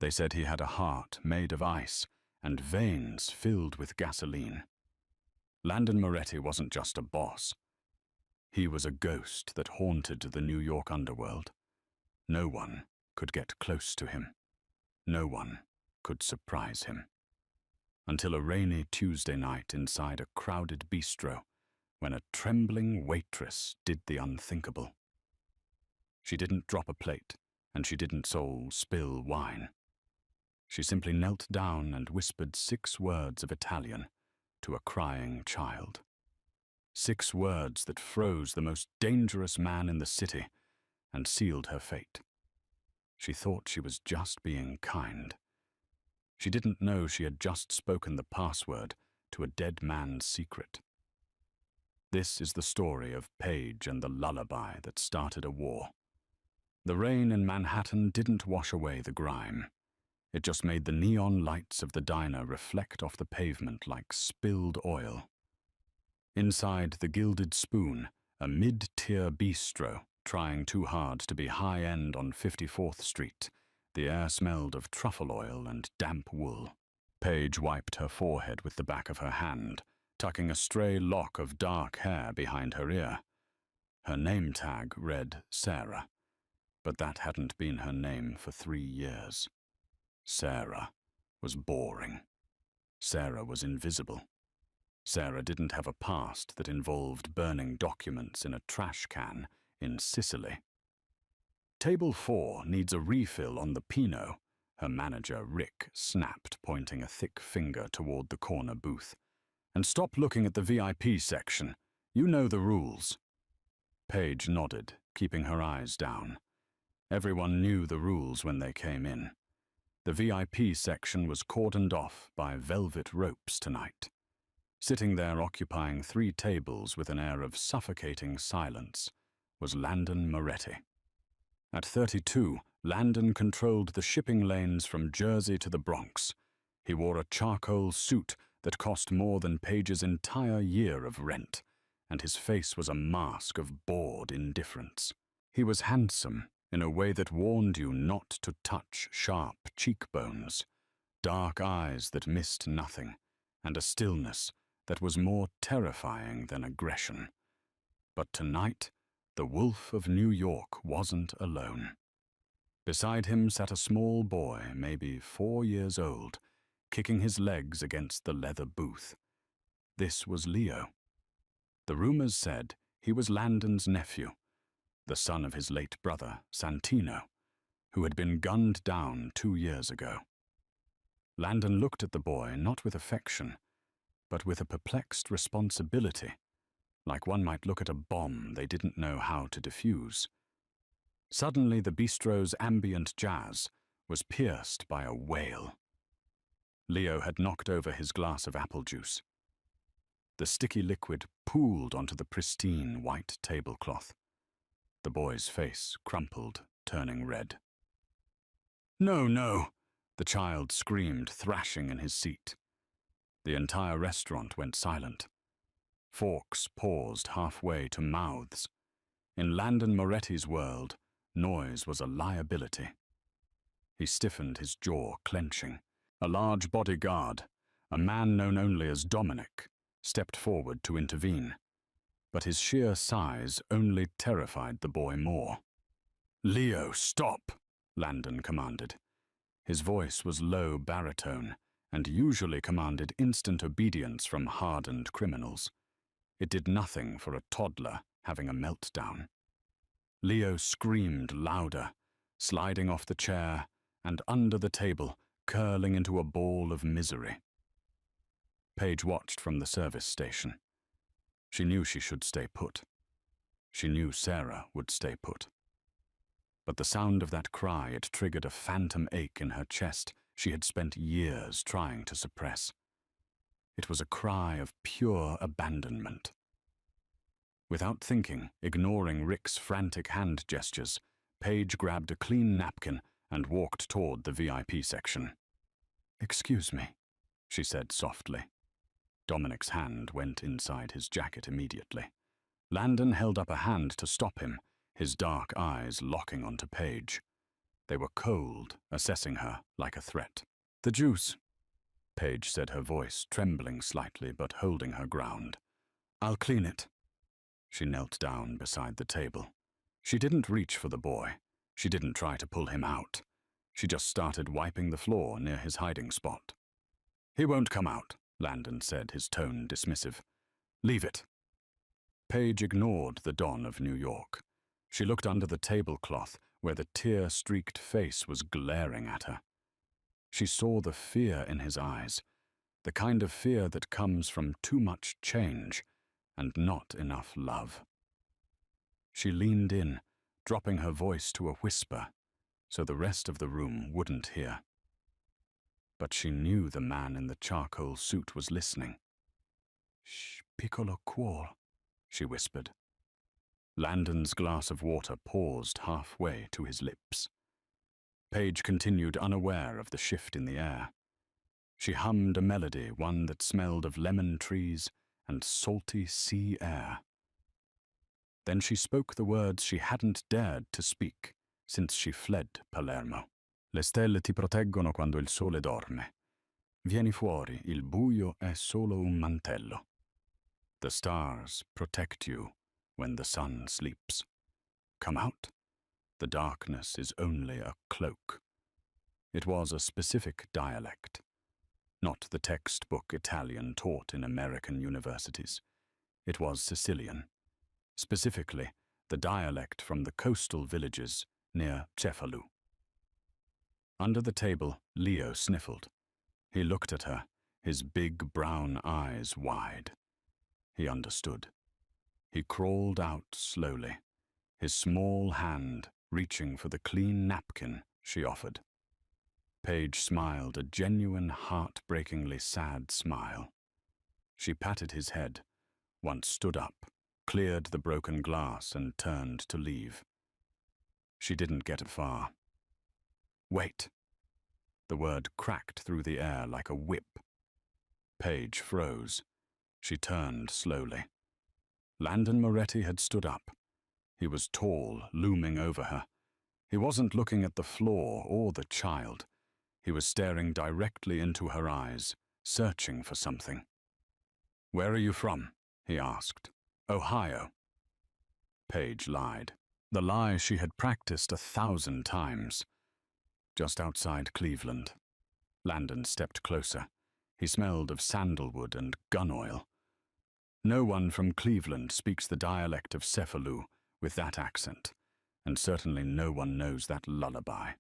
They said he had a heart made of ice and veins filled with gasoline. Landon Moretti wasn't just a boss. He was a ghost that haunted the New York underworld. No one could get close to him. No one could surprise him. Until a rainy Tuesday night inside a crowded bistro, when a trembling waitress did the unthinkable. She didn't drop a plate, and she didn't spill wine. She simply knelt down and whispered 6 words of Italian to a crying child. 6 words that froze the most dangerous man in the city and sealed her fate. She thought she was just being kind. She didn't know she had just spoken the password to a dead man's secret. This is the story of Paige and the lullaby that started a war. The rain in Manhattan didn't wash away the grime. It just made the neon lights of the diner reflect off the pavement like spilled oil. Inside the Gilded Spoon, a mid-tier bistro trying too hard to be high-end on 54th Street, the air smelled of truffle oil and damp wool. Paige wiped her forehead with the back of her hand, tucking a stray lock of dark hair behind her ear. Her name tag read Sarah, but that hadn't been her name for 3 years. Sarah was boring. Sarah was invisible. Sarah didn't have a past that involved burning documents in a trash can in Sicily. Table 4 needs a refill on the Pinot, her manager Rick snapped, pointing a thick finger toward the corner booth. And stop looking at the VIP section. You know the rules. Paige nodded, keeping her eyes down. Everyone knew the rules when they came in. The VIP section was cordoned off by velvet ropes tonight. Sitting there occupying 3 tables with an air of suffocating silence was Landon Moretti. At 32, Landon controlled the shipping lanes from Jersey to the Bronx. He wore a charcoal suit that cost more than Paige's entire year of rent, and his face was a mask of bored indifference. He was handsome in a way that warned you not to touch sharp cheekbones, dark eyes that missed nothing, and a stillness that was more terrifying than aggression. But tonight, the Wolf of New York wasn't alone. Beside him sat a small boy, maybe 4 years old, kicking his legs against the leather booth. This was Leo. The rumors said he was Landon's nephew, the son of his late brother, Santino, who had been gunned down 2 years ago. Landon looked at the boy not with affection, but with a perplexed responsibility, like one might look at a bomb they didn't know how to defuse. Suddenly the bistro's ambient jazz was pierced by a wail. Leo had knocked over his glass of apple juice. The sticky liquid pooled onto the pristine white tablecloth. The boy's face crumpled, turning red. "No, no!" the child screamed, thrashing in his seat. The entire restaurant went silent. Forks paused halfway to mouths. In Landon Moretti's world, noise was a liability. He stiffened, his jaw clenching. A large bodyguard, a man known only as Dominic, stepped forward to intervene. But his sheer size only terrified the boy more. "Leo, stop!" Landon commanded. His voice was low baritone, and usually commanded instant obedience from hardened criminals. It did nothing for a toddler having a meltdown. Leo screamed louder, sliding off the chair and under the table, curling into a ball of misery. Paige watched from the service station. She knew she should stay put. She knew Sarah would stay put. But the sound of that cry had triggered a phantom ache in her chest she had spent years trying to suppress. It was a cry of pure abandonment. Without thinking, ignoring Rick's frantic hand gestures, Paige grabbed a clean napkin and walked toward the VIP section. "Excuse me," she said softly. Dominic's hand went inside his jacket immediately. Landon held up a hand to stop him, his dark eyes locking onto Paige. They were cold, assessing her like a threat. "The juice," Paige said, her voice trembling slightly but holding her ground. "I'll clean it." She knelt down beside the table. She didn't reach for the boy. She didn't try to pull him out. She just started wiping the floor near his hiding spot. "He won't come out," Landon said, his tone dismissive. "Leave it." Paige ignored the Don of New York. She looked under the tablecloth where the tear-streaked face was glaring at her. She saw the fear in his eyes, the kind of fear that comes from too much change and not enough love. She leaned in, dropping her voice to a whisper, so the rest of the room wouldn't hear. But she knew the man in the charcoal suit was listening. "Shh, piccolo cuore," she whispered. Landon's glass of water paused halfway to his lips. Paige continued, unaware of the shift in the air. She hummed a melody, one that smelled of lemon trees and salty sea air. Then she spoke the words she hadn't dared to speak since she fled Palermo. "Le stelle ti proteggono quando il sole dorme. Vieni fuori, il buio è solo un mantello." The stars protect you when the sun sleeps. Come out. The darkness is only a cloak. It was a specific dialect, not the textbook Italian taught in American universities. It was Sicilian, specifically the dialect from the coastal villages near Cefalù. Under the table, Leo sniffled. He looked at her, his big brown eyes wide. He understood. He crawled out slowly, his small hand reaching for the clean napkin she offered. Paige smiled, a genuine, heartbreakingly sad smile. She patted his head, once stood up, cleared the broken glass and turned to leave. She didn't get far. "Wait." The word cracked through the air like a whip. Paige froze. She turned slowly. Landon Moretti had stood up. He was tall, looming over her. He wasn't looking at the floor or the child. He was staring directly into her eyes, searching for something. "Where are you from?" he asked. "Ohio." Paige lied. The lie she had practiced 1,000 times. "Just outside Cleveland." Landon stepped closer. He smelled of sandalwood and gun oil. No one from Cleveland speaks the dialect of Cefalù with that accent, and certainly no one knows that lullaby.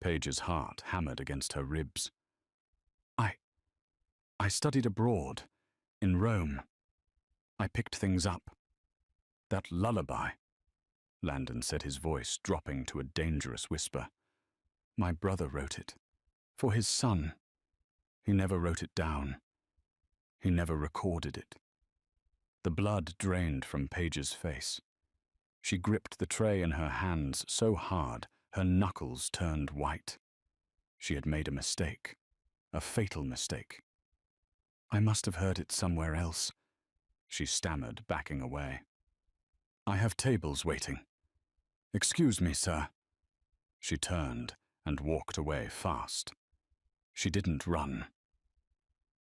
Paige's heart hammered against her ribs. I studied abroad, in Rome. I picked things up. That lullaby," Landon said, his voice dropping to a dangerous whisper. "My brother wrote it. For his son. He never wrote it down. He never recorded it." The blood drained from Paige's face. She gripped the tray in her hands so hard her knuckles turned white. She had made a mistake, a fatal mistake. "I must have heard it somewhere else," she stammered, backing away. "I have tables waiting. Excuse me, sir." She turned and walked away fast. She didn't run.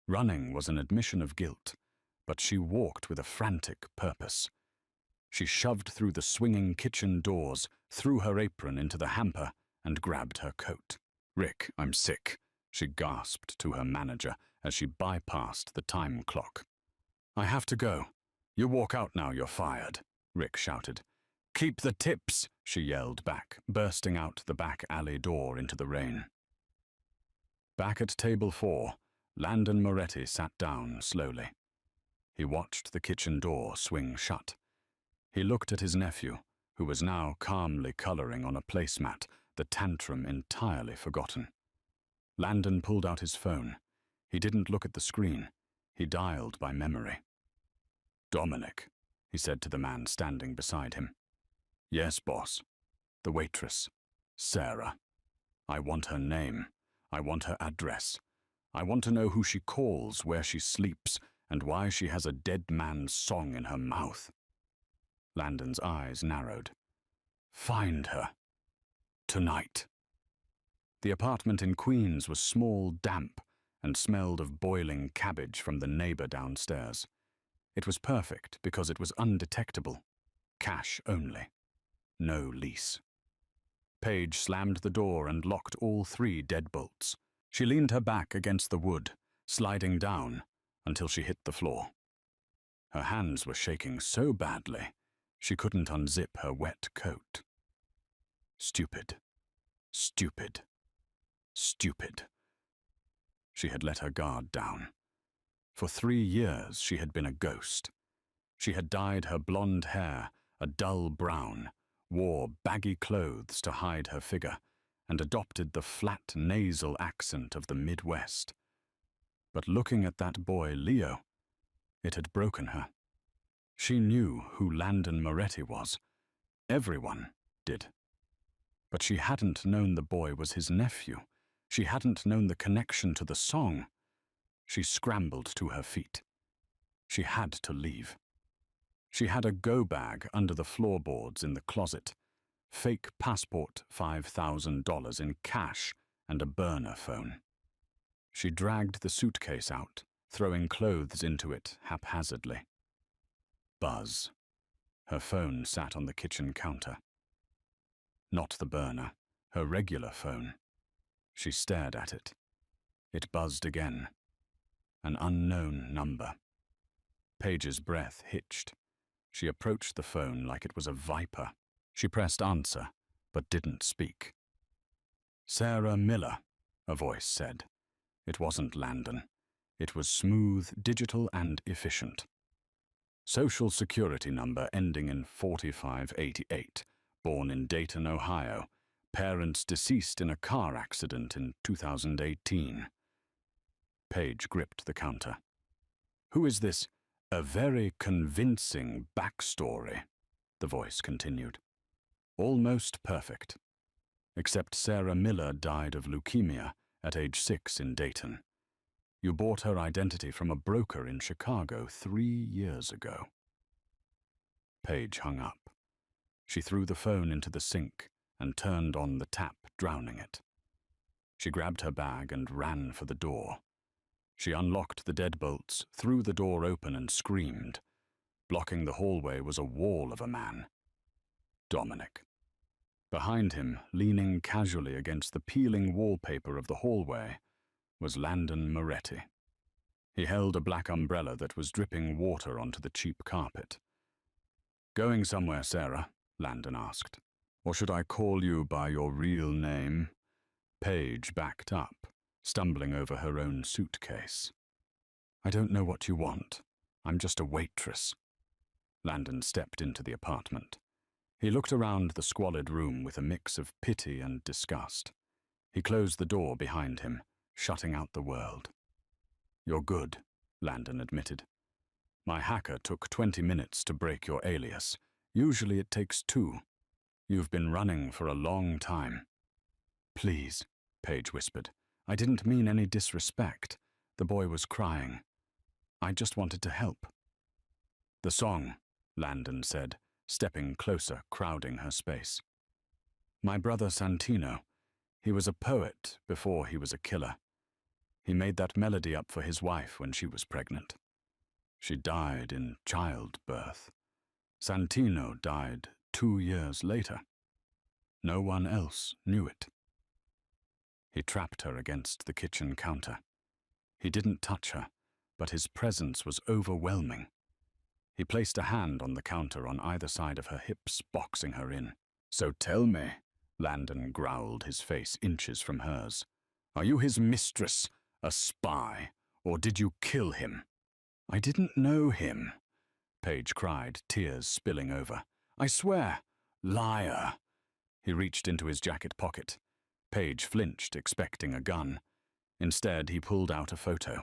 Running was an admission of guilt, but she walked with a frantic purpose. She shoved through the swinging kitchen doors, threw her apron into the hamper, and grabbed her coat. "Rick, I'm sick," she gasped to her manager as she bypassed the time clock. "I have to go. You walk out now, you're fired," Rick shouted. "Keep the tips," she yelled back, bursting out the back alley door into the rain. Back at table 4, Landon Moretti sat down slowly. He watched the kitchen door swing shut. He looked at his nephew, who was now calmly coloring on a placemat, the tantrum entirely forgotten. Landon pulled out his phone. He didn't look at the screen. He dialed by memory. "Dominic," he said to the man standing beside him. "Yes, boss. The waitress. Sarah. I want her name. I want her address. I want to know who she calls, where she sleeps, and why she has a dead man's song in her mouth." Landon's eyes narrowed. "Find her." Tonight. The apartment in Queens was small, damp, and smelled of boiling cabbage from the neighbor downstairs. It was perfect because it was undetectable. Cash only. No lease. Paige slammed the door and locked all 3 deadbolts. She leaned her back against the wood, sliding down until she hit the floor. Her hands were shaking so badly, she couldn't unzip her wet coat. Stupid. Stupid. Stupid. She had let her guard down. For 3 years she had been a ghost. She had dyed her blonde hair a dull brown, wore baggy clothes to hide her figure, and adopted the flat nasal accent of the Midwest. But looking at that boy, Leo, it had broken her. She knew who Landon Moretti was. Everyone did. But she hadn't known the boy was his nephew. She hadn't known the connection to the song. She scrambled to her feet. She had to leave. She had a go-bag under the floorboards in the closet, fake passport, $5,000 in cash, and a burner phone. She dragged the suitcase out, throwing clothes into it haphazardly. Buzz. Her phone sat on the kitchen counter. Not the burner, her regular phone. She stared at it. It buzzed again. An unknown number. Paige's breath hitched. She approached the phone like it was a viper. She pressed answer, but didn't speak. Sarah Miller, a voice said. It wasn't Landon. It was smooth, digital, and efficient. Social security number ending in 4588, born in Dayton, Ohio. Parents deceased in a car accident in 2018. Paige gripped the counter. Who is this? A very convincing backstory, the voice continued. Almost perfect. Except Sarah Miller died of leukemia at age 6 in Dayton. You bought her identity from a broker in Chicago 3 years ago. Paige hung up. She threw the phone into the sink and turned on the tap, drowning it. She grabbed her bag and ran for the door. She unlocked the deadbolts, threw the door open and screamed. Blocking the hallway was a wall of a man. Dominic. Behind him, leaning casually against the peeling wallpaper of the hallway, was Landon Moretti. He held a black umbrella that was dripping water onto the cheap carpet. Going somewhere, Sarah? Landon asked. Or should I call you by your real name? Paige backed up, stumbling over her own suitcase. I don't know what you want. I'm just a waitress. Landon stepped into the apartment. He looked around the squalid room with a mix of pity and disgust. He closed the door behind him, shutting out the world. You're good, Landon admitted. My hacker took 20 minutes to break your alias. Usually it takes 2. You've been running for a long time. Please, Paige whispered. I didn't mean any disrespect. The boy was crying. I just wanted to help. The song, Landon said, stepping closer, crowding her space. My brother Santino. He was a poet before he was a killer. He made that melody up for his wife when she was pregnant. She died in childbirth. Santino died 2 years later. No one else knew it. He trapped her against the kitchen counter. He didn't touch her, but his presence was overwhelming. He placed a hand on the counter on either side of her hips, boxing her in. So tell me, Landon growled, his face inches from hers. Are you his mistress, a spy, or did you kill him? I didn't know him, Paige cried, tears spilling over. I swear, liar. He reached into his jacket pocket. Paige flinched, expecting a gun. Instead, he pulled out a photo.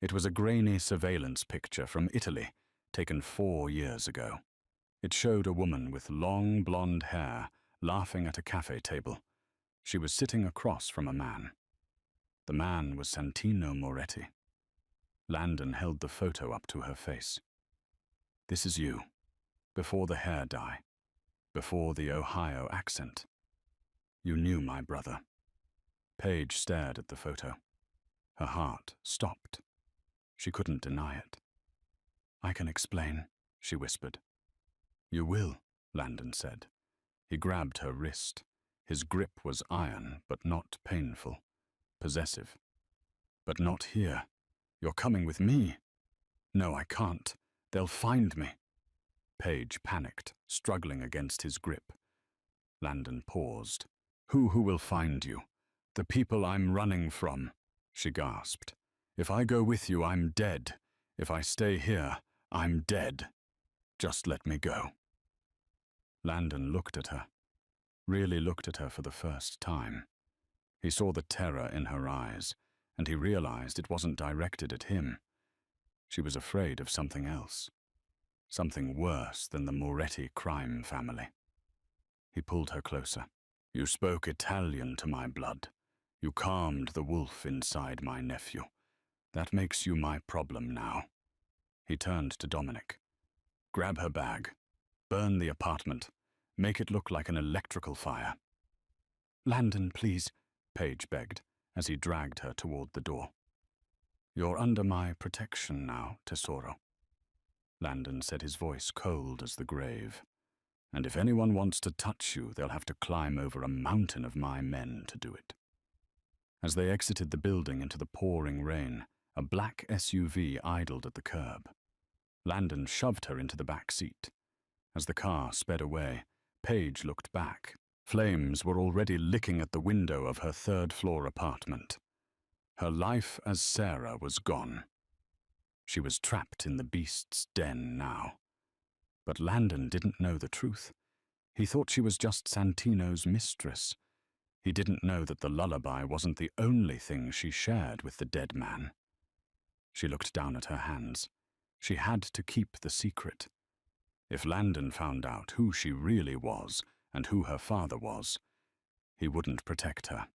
It was a grainy surveillance picture from Italy, taken 4 years ago. It showed a woman with long blonde hair, laughing at a cafe table. She was sitting across from a man. The man was Santino Moretti. Landon held the photo up to her face. This is you, before the hair dye, before the Ohio accent. You knew my brother. Paige stared at the photo. Her heart stopped. She couldn't deny it. I can explain, she whispered. You will, Landon said. He grabbed her wrist. His grip was iron, but not painful. Possessive. But not here. You're coming with me. No, I can't. They'll find me. Paige panicked, struggling against his grip. Landon paused. Who will find you? The people I'm running from, she gasped. If I go with you, I'm dead. If I stay here, I'm dead. Just let me go. Landon looked at her. Really looked at her for the first time. He saw the terror in her eyes, and he realized it wasn't directed at him. She was afraid of something else. Something worse than the Moretti crime family. He pulled her closer. You spoke Italian to my blood. You calmed the wolf inside my nephew. That makes you my problem now. He turned to Dominic. Grab her bag. Burn the apartment. Make it look like an electrical fire. Landon, please, Paige begged, as he dragged her toward the door. You're under my protection now, Tesoro. Landon said, his voice cold as the grave. And if anyone wants to touch you, they'll have to climb over a mountain of my men to do it. As they exited the building into the pouring rain, a black SUV idled at the curb. Landon shoved her into the back seat. As the car sped away, Paige looked back. Flames were already licking at the window of her third-floor apartment. Her life as Sarah was gone. She was trapped in the beast's den now. But Landon didn't know the truth. He thought she was just Santino's mistress. He didn't know that the lullaby wasn't the only thing she shared with the dead man. She looked down at her hands. She had to keep the secret. If Landon found out who she really was and who her father was, he wouldn't protect her.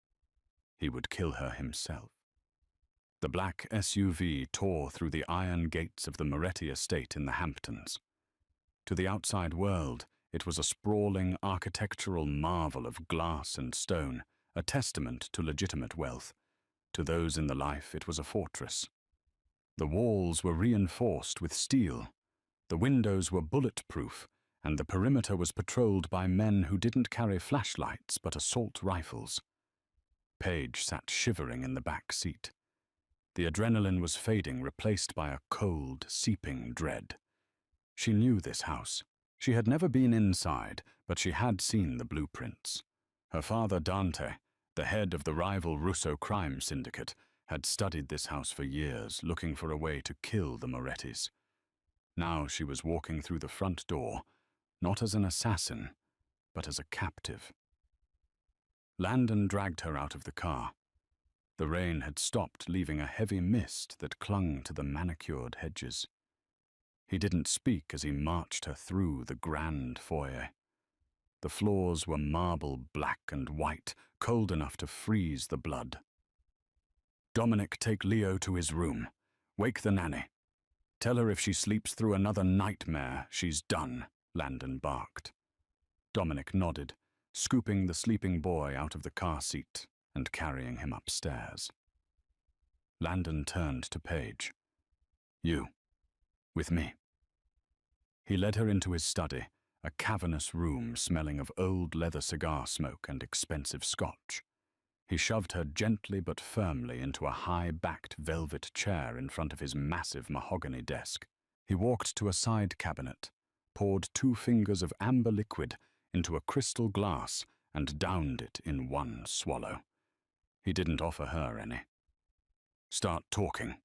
He would kill her himself. The black SUV tore through the iron gates of the Moretti estate in the Hamptons. To the outside world, it was a sprawling architectural marvel of glass and stone, a testament to legitimate wealth. To those in the life, it was a fortress. The walls were reinforced with steel. The windows were bulletproof, and the perimeter was patrolled by men who didn't carry flashlights but assault rifles. Paige sat shivering in the back seat. The adrenaline was fading, replaced by a cold, seeping dread. She knew this house. She had never been inside, but she had seen the blueprints. Her father, Dante, the head of the rival Russo crime syndicate, had studied this house for years, looking for a way to kill the Morettis. Now she was walking through the front door, not as an assassin, but as a captive. Landon dragged her out of the car. The rain had stopped, leaving a heavy mist that clung to the manicured hedges. He didn't speak as he marched her through the grand foyer. The floors were marble black and white, cold enough to freeze the blood. Dominic, take Leo to his room. Wake the nanny. Tell her if she sleeps through another nightmare, she's done, Landon barked. Dominic nodded, scooping the sleeping boy out of the car seat and carrying him upstairs. Landon turned to Paige. You, with me. He led her into his study, a cavernous room smelling of old leather cigar smoke and expensive scotch. He shoved her gently but firmly into a high-backed velvet chair in front of his massive mahogany desk. He walked to a side cabinet, poured 2 fingers of amber liquid into a crystal glass and downed it in one swallow. He didn't offer her any. Start talking,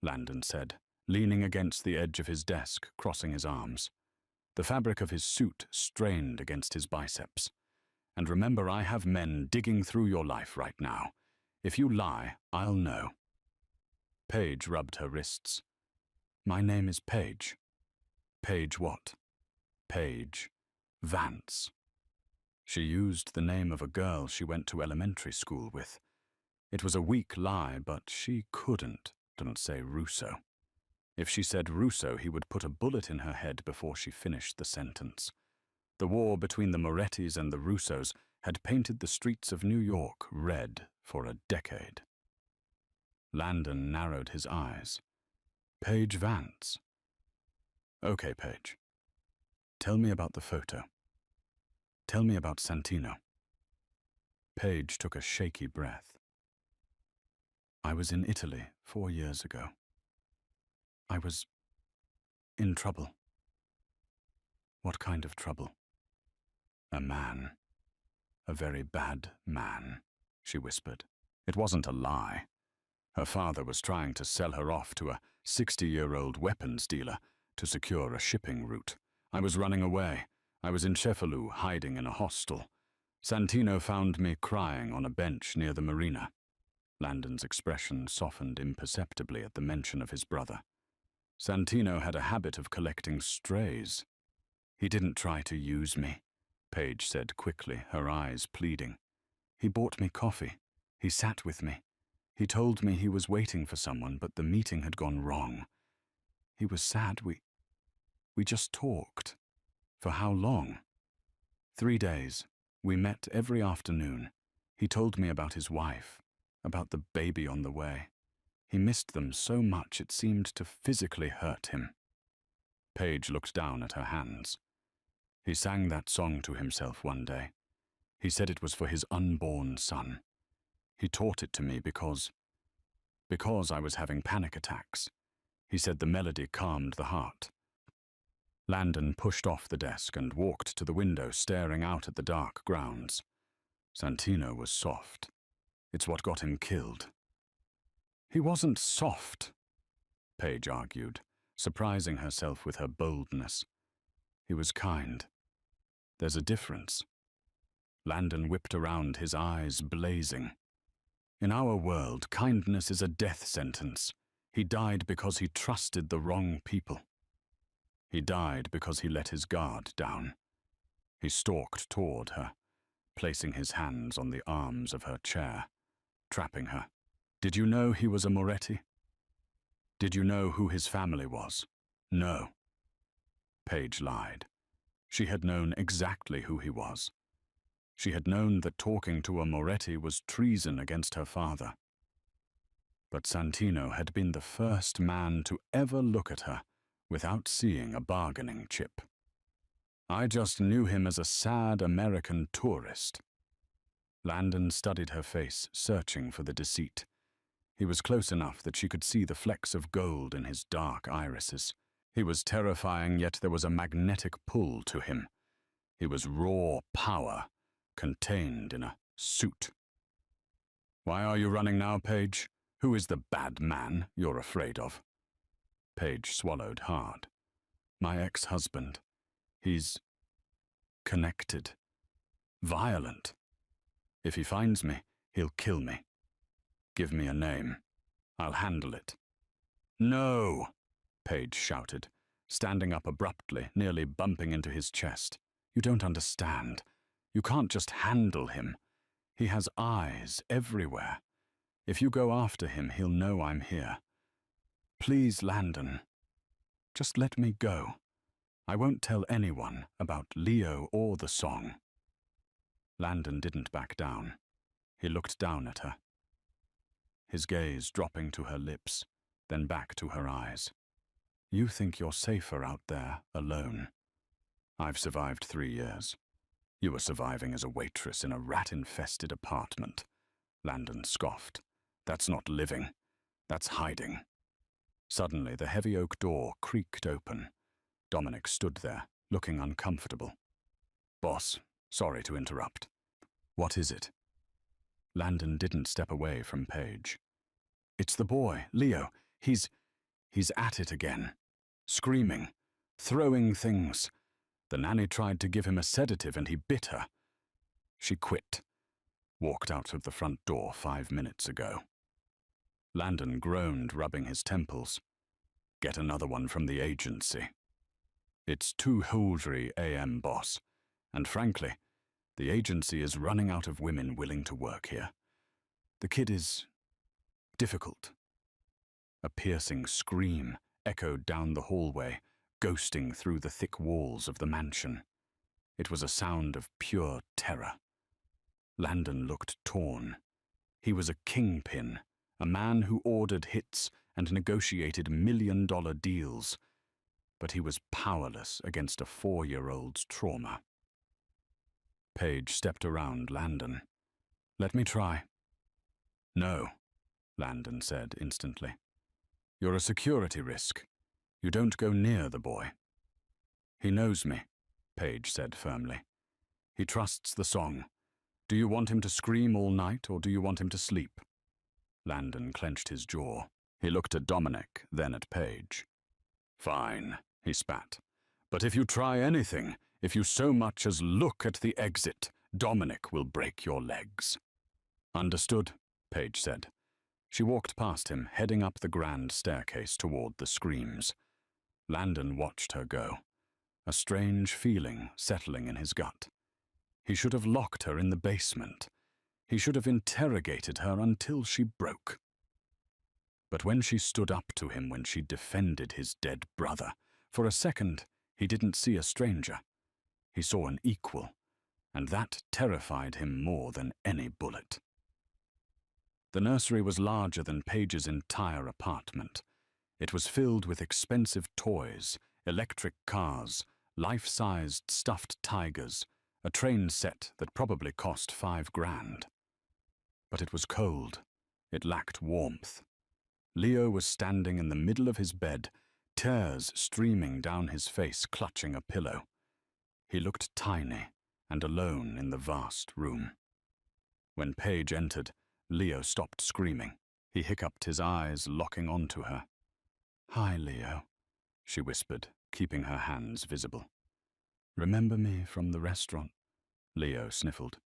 Landon said, leaning against the edge of his desk, crossing his arms. The fabric of his suit strained against his biceps. And remember, I have men digging through your life right now. If you lie, I'll know. Paige rubbed her wrists. My name is Paige. Paige what? Paige Vance. She used the name of a girl she went to elementary school with. It was a weak lie, but she couldn't say Russo. If she said Russo, he would put a bullet in her head before she finished the sentence. The war between the Morettis and the Russos had painted the streets of New York red for a decade. Landon narrowed his eyes. Paige Vance. Okay, Paige. Tell me about the photo. Tell me about Santino. Paige took a shaky breath. I was in Italy 4 years ago. I was in trouble. What kind of trouble? A man. A very bad man, she whispered. It wasn't a lie. Her father was trying to sell her off to a 60-year-old weapons dealer to secure a shipping route. I was running away. I was in Cefalù, hiding in a hostel. Santino found me crying on a bench near the marina. Landon's expression softened imperceptibly at the mention of his brother. Santino had a habit of collecting strays. He didn't try to use me, Paige said quickly, her eyes pleading. He bought me coffee. He sat with me. He told me he was waiting for someone, but the meeting had gone wrong. He was sad. We just talked. For how long? 3 days. We met every afternoon. He told me about his wife, about the baby on the way. He missed them so much it seemed to physically hurt him. Paige looked down at her hands. He sang that song to himself one day. He said it was for his unborn son. He taught it to me because I was having panic attacks. He said the melody calmed the heart. Landon pushed off the desk and walked to the window, staring out at the dark grounds. Santino was soft. It's what got him killed. He wasn't soft, Paige argued, surprising herself with her boldness. He was kind. There's a difference. Landon whipped around, his eyes blazing. In our world, kindness is a death sentence. He died because he trusted the wrong people. He died because he let his guard down. He stalked toward her, placing his hands on the arms of her chair, trapping her. Did you know he was a Moretti? Did you know who his family was? No. Paige lied. She had known exactly who he was. She had known that talking to a Moretti was treason against her father. But Santino had been the first man to ever look at her without seeing a bargaining chip. I just knew him as a sad American tourist. Landon studied her face, searching for the deceit. He was close enough that she could see the flecks of gold in his dark irises. He was terrifying, yet there was a magnetic pull to him. He was raw power, contained in a suit. Why are you running now, Paige? Who is the bad man you're afraid of? Paige swallowed hard. My ex-husband. He's connected. Violent. If he finds me, he'll kill me. Give me a name. I'll handle it. No, Paige shouted, standing up abruptly, nearly bumping into his chest. You don't understand. You can't just handle him. He has eyes everywhere. If you go after him, he'll know I'm here. Please, Landon, just let me go. I won't tell anyone about Leo or the song. Landon didn't back down. He looked down at her, his gaze dropping to her lips, then back to her eyes. You think you're safer out there, alone. I've survived 3 years. You were surviving as a waitress in a rat-infested apartment. Landon scoffed. That's not living. That's hiding. Suddenly, the heavy oak door creaked open. Dominic stood there, looking uncomfortable. Boss, sorry to interrupt. What is it? Landon didn't step away from Paige. It's the boy, Leo. He's at it again. Screaming. Throwing things. The nanny tried to give him a sedative and he bit her. She quit. Walked out of the front door 5 minutes ago. Landon groaned, rubbing his temples. Get another one from the agency. It's 2:00 a.m., boss. And frankly, the agency is running out of women willing to work here. The kid is difficult. A piercing scream echoed down the hallway, ghosting through the thick walls of the mansion. It was a sound of pure terror. Landon looked torn. He was a kingpin, a man who ordered hits and negotiated million-dollar deals, but he was powerless against a 4-year-old's trauma. Paige stepped around Landon. "Let me try." "No," Landon said instantly. "You're a security risk. You don't go near the boy." "He knows me," Paige said firmly. "He trusts the song. Do you want him to scream all night, or do you want him to sleep?" Landon clenched his jaw. He looked at Dominic, then at Paige. "Fine," he spat. "But if you try anything, if you so much as look at the exit, Dominic will break your legs." "Understood," Paige said. She walked past him, heading up the grand staircase toward the screams. Landon watched her go, a strange feeling settling in his gut. He should have locked her in the basement. He should have interrogated her until she broke. But when she stood up to him, when she defended his dead brother, for a second he didn't see a stranger. He saw an equal, and that terrified him more than any bullet. The nursery was larger than Paige's entire apartment. It was filled with expensive toys, electric cars, life-sized stuffed tigers, a train set that probably cost $5,000. But it was cold. It lacked warmth. Leo was standing in the middle of his bed, tears streaming down his face, clutching a pillow. He looked tiny and alone in the vast room. When Paige entered, Leo stopped screaming. He hiccuped, his eyes locking onto her. "Hi, Leo," she whispered, keeping her hands visible. "Remember me from the restaurant?" Leo sniffled.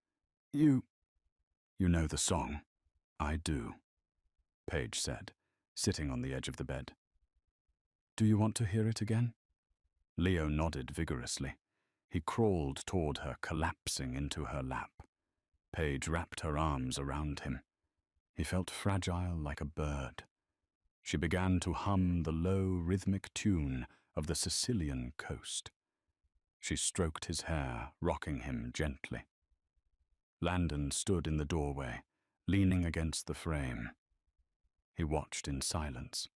You know the song." "I do," Paige said, sitting on the edge of the bed. "Do you want to hear it again?" Leo nodded vigorously. He crawled toward her, collapsing into her lap. Paige wrapped her arms around him. He felt fragile like a bird. She began to hum the low, rhythmic tune of the Sicilian coast. She stroked his hair, rocking him gently. Landon stood in the doorway, leaning against the frame. He watched in silence.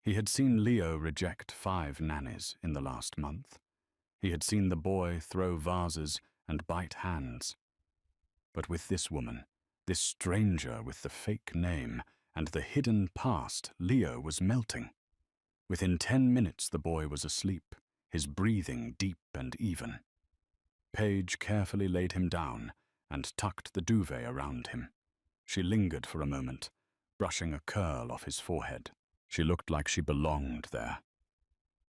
He had seen Leo reject 5 nannies in the last month. He had seen the boy throw vases and bite hands. But with this woman, this stranger with the fake name and the hidden past, Leo was melting. Within 10 minutes the boy was asleep, his breathing deep and even. Paige carefully laid him down and tucked the duvet around him. She lingered for a moment, brushing a curl off his forehead. She looked like she belonged there.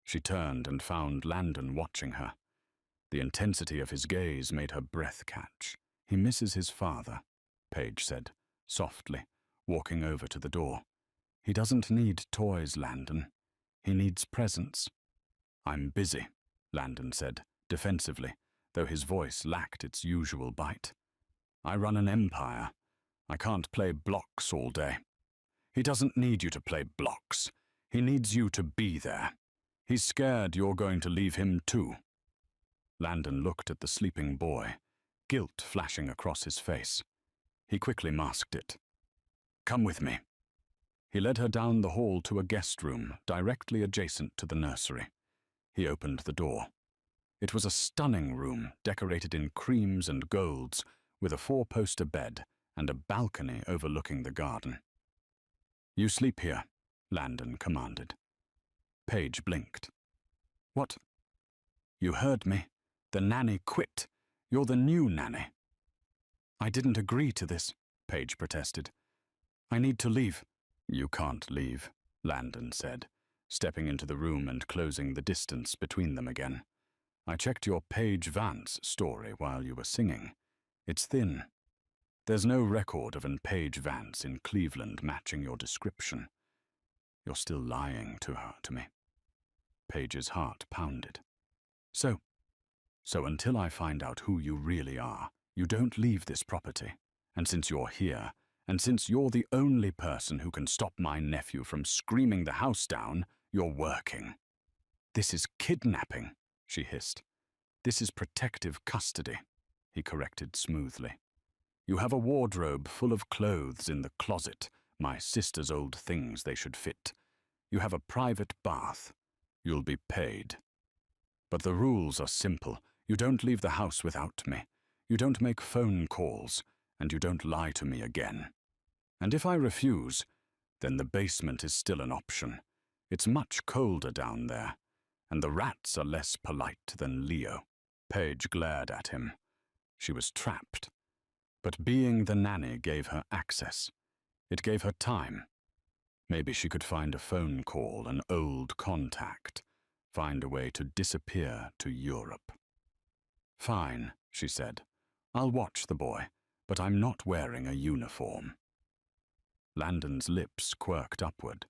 She turned and found Landon watching her. The intensity of his gaze made her breath catch. "He misses his father," Paige said, softly, walking over to the door. "He doesn't need toys, Landon. He needs presents." "I'm busy," Landon said, defensively, though his voice lacked its usual bite. "I run an empire. I can't play blocks all day." "He doesn't need you to play blocks. He needs you to be there. He's scared you're going to leave him too." Landon looked at the sleeping boy, guilt flashing across his face. He quickly masked it. "Come with me." He led her down the hall to a guest room directly adjacent to the nursery. He opened the door. It was a stunning room decorated in creams and golds, with a 4-poster bed and a balcony overlooking the garden. "You sleep here," Landon commanded. Paige blinked. "What?" "You heard me. The nanny quit. You're the new nanny." "I didn't agree to this," Paige protested. "I need to leave." "You can't leave," Landon said, stepping into the room and closing the distance between them again. "I checked your Paige Vance story while you were singing. It's thin. There's no record of an Paige Vance in Cleveland matching your description. You're still lying to me." Paige's heart pounded. So until I find out who you really are, you don't leave this property. And since you're here, and since you're the only person who can stop my nephew from screaming the house down, you're working." "This is kidnapping," she hissed. "This is protective custody," he corrected smoothly. You have a wardrobe full of clothes in the closet, my sister's old things they should fit. You have a private bath. You'll be paid. But the rules are simple. You don't leave the house without me. You don't make phone calls, and you don't lie to me again. And if I refuse, then the basement is still an option. It's much colder down there, and the rats are less polite than Leo. Paige glared at him. She was trapped. But being the nanny gave her access. It gave her time. Maybe she could find a phone call, an old contact, find a way to disappear to Europe. Fine, she said. I'll watch the boy, but I'm not wearing a uniform. Landon's lips quirked upward.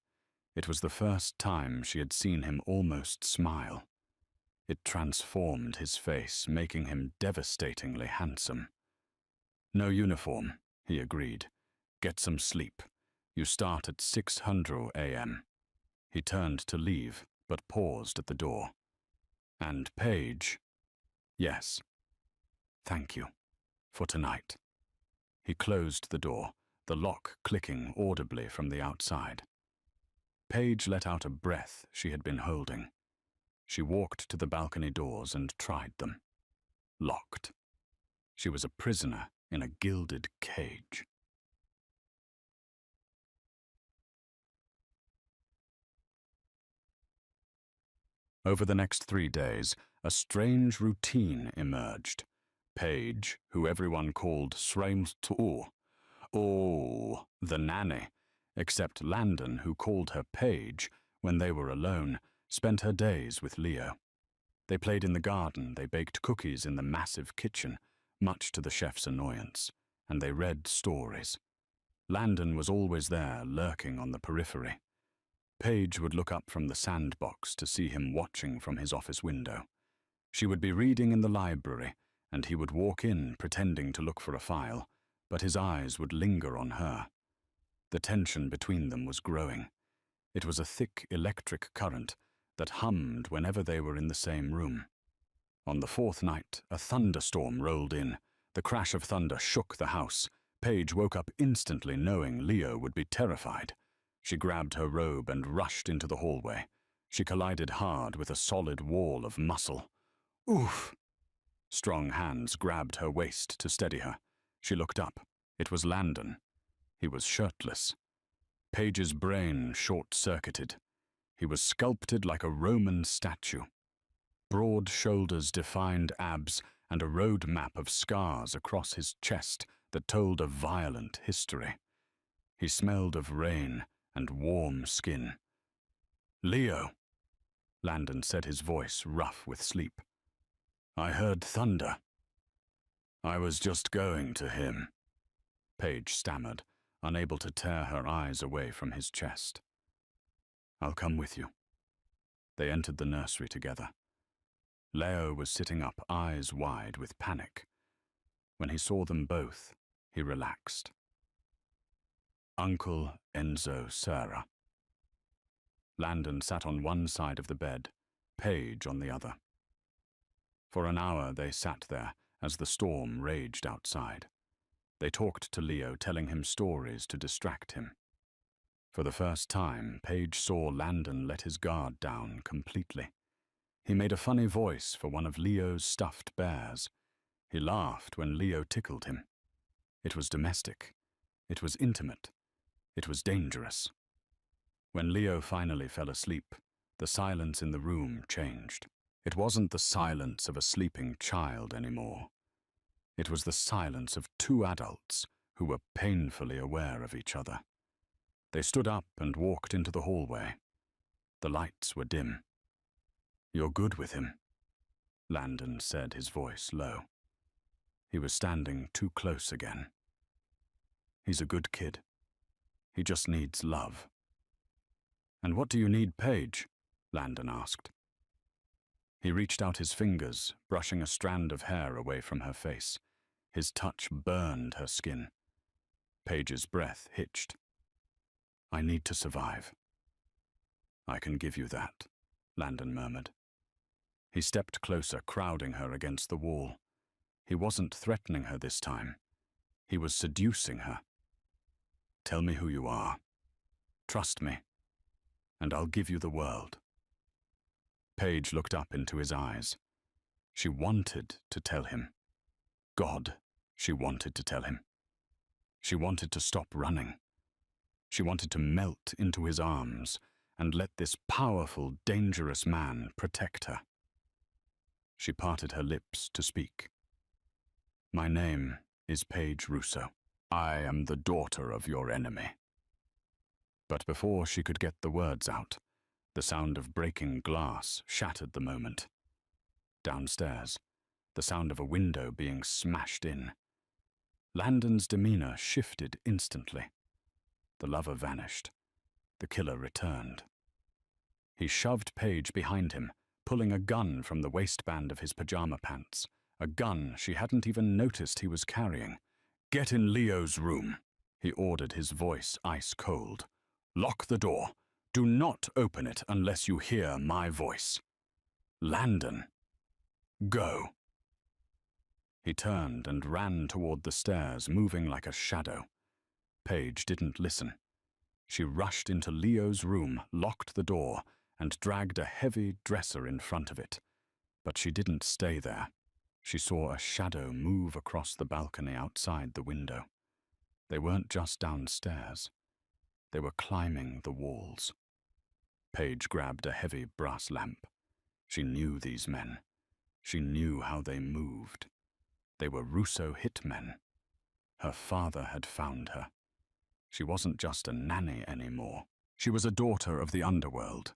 It was the first time she had seen him almost smile. It transformed his face, making him devastatingly handsome. No uniform, he agreed. Get some sleep. You start at 6:00 a.m. He turned to leave, but paused at the door. And Paige? Yes. Thank you. For tonight. He closed the door, the lock clicking audibly from the outside. Paige let out a breath she had been holding. She walked to the balcony doors and tried them. Locked. She was a prisoner in a gilded cage. Over the next 3 days, a strange routine emerged. Paige, who everyone called Sreimstu, the nanny, except Landon, who called her Paige, when they were alone, spent her days with Leo. They played in the garden, they baked cookies in the massive kitchen, much to the chef's annoyance, and they read stories. Landon was always there, lurking on the periphery. Paige would look up from the sandbox to see him watching from his office window. She would be reading in the library, and he would walk in pretending to look for a file, but his eyes would linger on her. The tension between them was growing. It was a thick electric current that hummed whenever they were in the same room. On the 4th night, a thunderstorm rolled in. The crash of thunder shook the house. Paige woke up instantly knowing Leo would be terrified. She grabbed her robe and rushed into the hallway. She collided hard with a solid wall of muscle. Oof! Strong hands grabbed her waist to steady her. She looked up. It was Landon. He was shirtless. Paige's brain short-circuited. He was sculpted like a Roman statue. Broad shoulders, defined abs, and a road map of scars across his chest that told a violent history. He smelled of rain and warm skin. Leo, Landon said, his voice rough with sleep. I heard thunder. I was just going to him, Paige stammered, unable to tear her eyes away from his chest. I'll come with you. They entered the nursery together. Leo was sitting up, eyes wide with panic. When he saw them both, he relaxed. Uncle Enzo Serra. Landon sat on one side of the bed, Paige on the other. For an hour they sat there as the storm raged outside. They talked to Leo, telling him stories to distract him. For the first time, Paige saw Landon let his guard down completely. He made a funny voice for one of Leo's stuffed bears. He laughed when Leo tickled him. It was domestic. It was intimate. It was dangerous. When Leo finally fell asleep, the silence in the room changed. It wasn't the silence of a sleeping child anymore. It was the silence of two adults who were painfully aware of each other. They stood up and walked into the hallway. The lights were dim. You're good with him, Landon said, his voice low. He was standing too close again. He's a good kid. He just needs love. And what do you need, Paige? Landon asked. He reached out his fingers, brushing a strand of hair away from her face. His touch burned her skin. Paige's breath hitched. I need to survive. I can give you that, Landon murmured. He stepped closer, crowding her against the wall. He wasn't threatening her this time. He was seducing her. "Tell me who you are. Trust me, and I'll give you the world." Paige looked up into his eyes. She wanted to tell him. God, she wanted to tell him. She wanted to stop running. She wanted to melt into his arms and let this powerful, dangerous man protect her. She parted her lips to speak. "My name is Paige Russo. I am the daughter of your enemy." But before she could get the words out, the sound of breaking glass shattered the moment. Downstairs, the sound of a window being smashed in. Landon's demeanor shifted instantly. The lover vanished. The killer returned. He shoved Paige behind him, pulling a gun from the waistband of his pajama pants, a gun she hadn't even noticed he was carrying. "Get in Leo's room," he ordered, his voice ice cold. "Lock the door. Do not open it unless you hear my voice. Landon, go." He turned and ran toward the stairs, moving like a shadow. Paige didn't listen. She rushed into Leo's room, locked the door, and dragged a heavy dresser in front of it. But she didn't stay there. She saw a shadow move across the balcony outside the window. They weren't just downstairs. They were climbing the walls. Paige grabbed a heavy brass lamp. She knew these men. She knew how they moved. They were Russo hitmen. Her father had found her. She wasn't just a nanny anymore. She was a daughter of the underworld,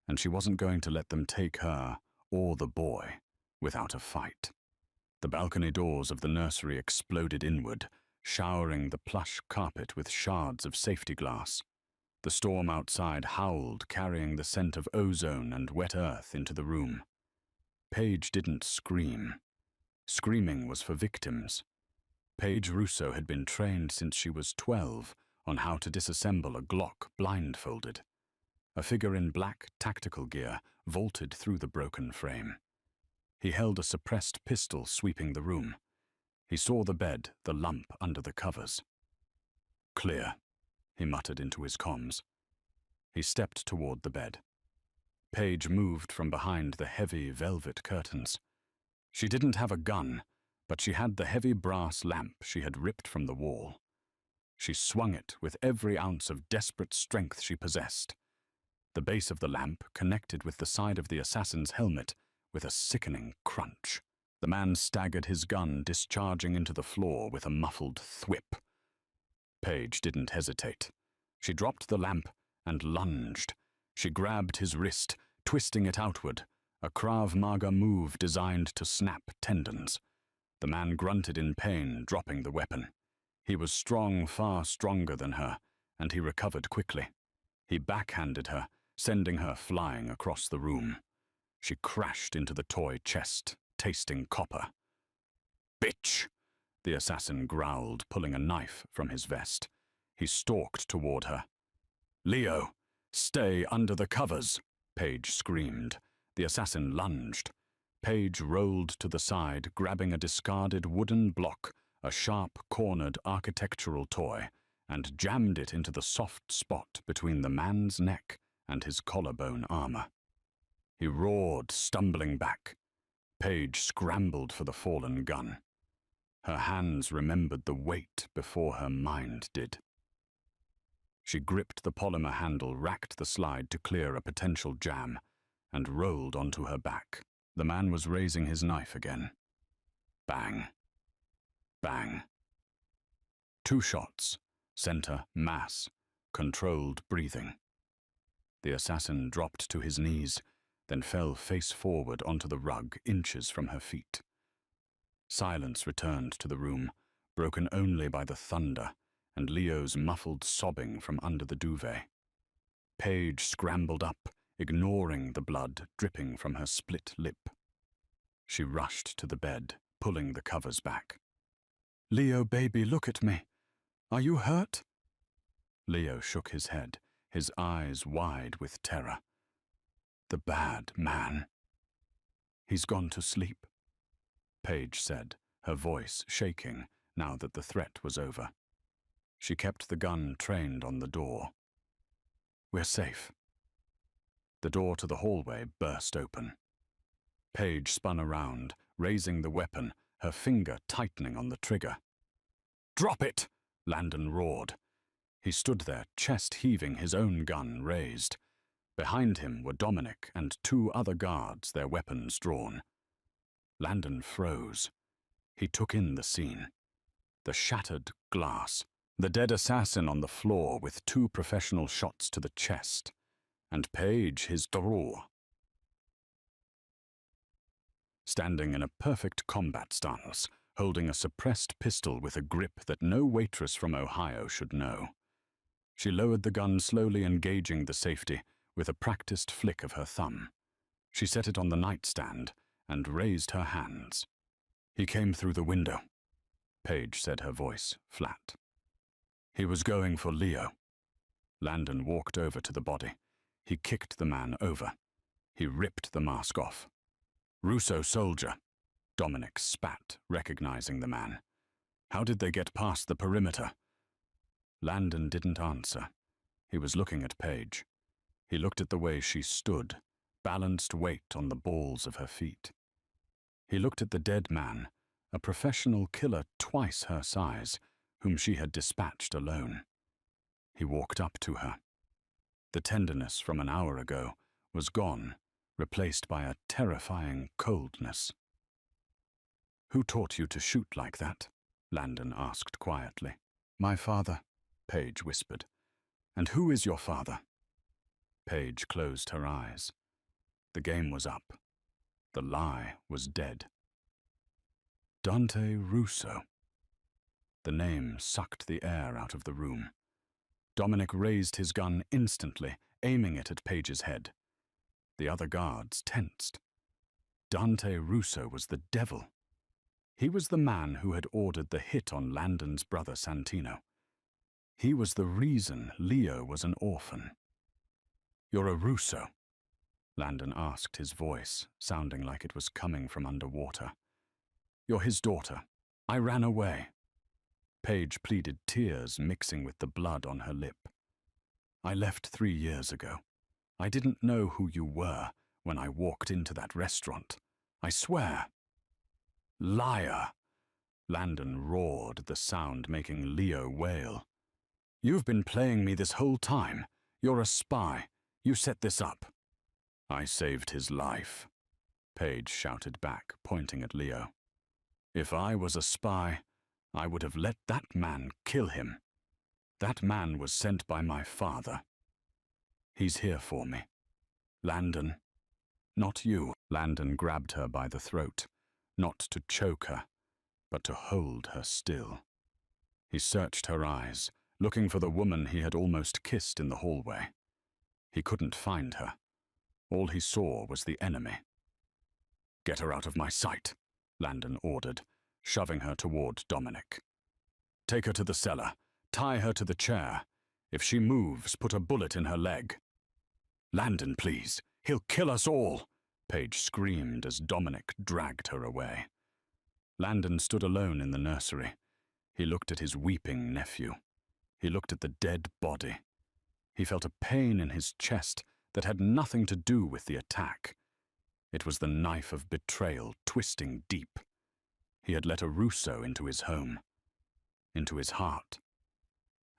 and she wasn't going to let them take her or the boy without a fight. The balcony doors of the nursery exploded inward, showering the plush carpet with shards of safety glass. The storm outside howled, carrying the scent of ozone and wet earth into the room. Paige didn't scream. Screaming was for victims. Paige Russo had been trained since she was 12 on how to disassemble a Glock blindfolded. A figure in black tactical gear vaulted through the broken frame. He held a suppressed pistol sweeping the room. He saw the bed, the lump under the covers. "Clear," he muttered into his comms. He stepped toward the bed. Paige moved from behind the heavy velvet curtains. She didn't have a gun, but she had the heavy brass lamp she had ripped from the wall. She swung it with every ounce of desperate strength she possessed. The base of the lamp connected with the side of the assassin's helmet with a sickening crunch. The man staggered, his gun discharging into the floor with a muffled thwip. Paige didn't hesitate. She dropped the lamp and lunged. She grabbed his wrist, twisting it outward, a Krav Maga move designed to snap tendons. The man grunted in pain, dropping the weapon. He was strong, far stronger than her, and he recovered quickly. He backhanded her, sending her flying across the room. She crashed into the toy chest, tasting copper. "Bitch!" the assassin growled, pulling a knife from his vest. He stalked toward her. "Leo, stay under the covers!" Paige screamed. The assassin lunged. Paige rolled to the side, grabbing a discarded wooden block, a sharp-cornered architectural toy, and jammed it into the soft spot between the man's neck and his collarbone armor. He roared, stumbling back. Paige scrambled for the fallen gun. Her hands remembered the weight before her mind did. She gripped the polymer handle, racked the slide to clear a potential jam, and rolled onto her back. The man was raising his knife again. Bang. Bang. 2 shots, center, mass, controlled breathing. The assassin dropped to his knees, then fell face forward onto the rug, inches from her feet. Silence returned to the room, broken only by the thunder and Leo's muffled sobbing from under the duvet. Paige scrambled up, ignoring the blood dripping from her split lip. She rushed to the bed, pulling the covers back. "Leo, baby, look at me. Are you hurt?" Leo shook his head, his eyes wide with terror. "The bad man. He's gone to sleep," Paige said, her voice shaking now that the threat was over. She kept the gun trained on the door. "We're safe." The door to the hallway burst open. Paige spun around, raising the weapon, her finger tightening on the trigger. "Drop it!" Landon roared. He stood there, chest heaving, his own gun raised. Behind him were Dominic and two other guards, their weapons drawn. Landon froze. He took in the scene. The shattered glass, the dead assassin on the floor with two professional shots to the chest, and Paige, his draw, standing in a perfect combat stance, holding a suppressed pistol with a grip that no waitress from Ohio should know. She lowered the gun slowly, engaging the safety with a practiced flick of her thumb. She set it on the nightstand and raised her hands. "He came through the window," Paige said, her voice flat. "He was going for Leo." Landon walked over to the body. He kicked the man over. He ripped the mask off. "Russo soldier," Dominic spat, recognizing the man. "How did they get past the perimeter?" Landon didn't answer. He was looking at Paige. He looked at the way she stood, balanced weight on the balls of her feet. He looked at the dead man, a professional killer twice her size, whom she had dispatched alone. He walked up to her. The tenderness from an hour ago was gone, replaced by a terrifying coldness. "Who taught you to shoot like that?" Landon asked quietly. "My father," Paige whispered. "And who is your father?" Paige closed her eyes. The game was up. The lie was dead. Dante Russo. The name sucked the air out of the room. Dominic raised his gun instantly, aiming it at Paige's head. The other guards tensed. Dante Russo was the devil. He was the man who had ordered the hit on Landon's brother Santino. He was the reason Leo was an orphan. "You're a Russo?" Landon asked, his voice sounding like it was coming from underwater. "You're his daughter. I ran away." Paige pleaded, tears mixing with the blood on her lip. "I left 3 years ago. I didn't know who you were when I walked into that restaurant. I swear." "Liar!" Landon roared, the sound making Leo wail. "You've been playing me this whole time. You're a spy. You set this up." "I saved his life," Paige shouted back, pointing at Leo. "If I was a spy, I would have let that man kill him. That man was sent by my father. He's here for me. Landon." "Not you." Landon grabbed her by the throat, not to choke her, but to hold her still. He searched her eyes, looking for the woman he had almost kissed in the hallway. He couldn't find her. All he saw was the enemy. "Get her out of my sight," Landon ordered, shoving her toward Dominic. "Take her to the cellar. Tie her to the chair. If she moves, put a bullet in her leg." "Landon, please. He'll kill us all," Paige screamed as Dominic dragged her away. Landon stood alone in the nursery. He looked at his weeping nephew. He looked at the dead body. He felt a pain in his chest that had nothing to do with the attack. It was the knife of betrayal twisting deep. He had let a Russo into his home, into his heart.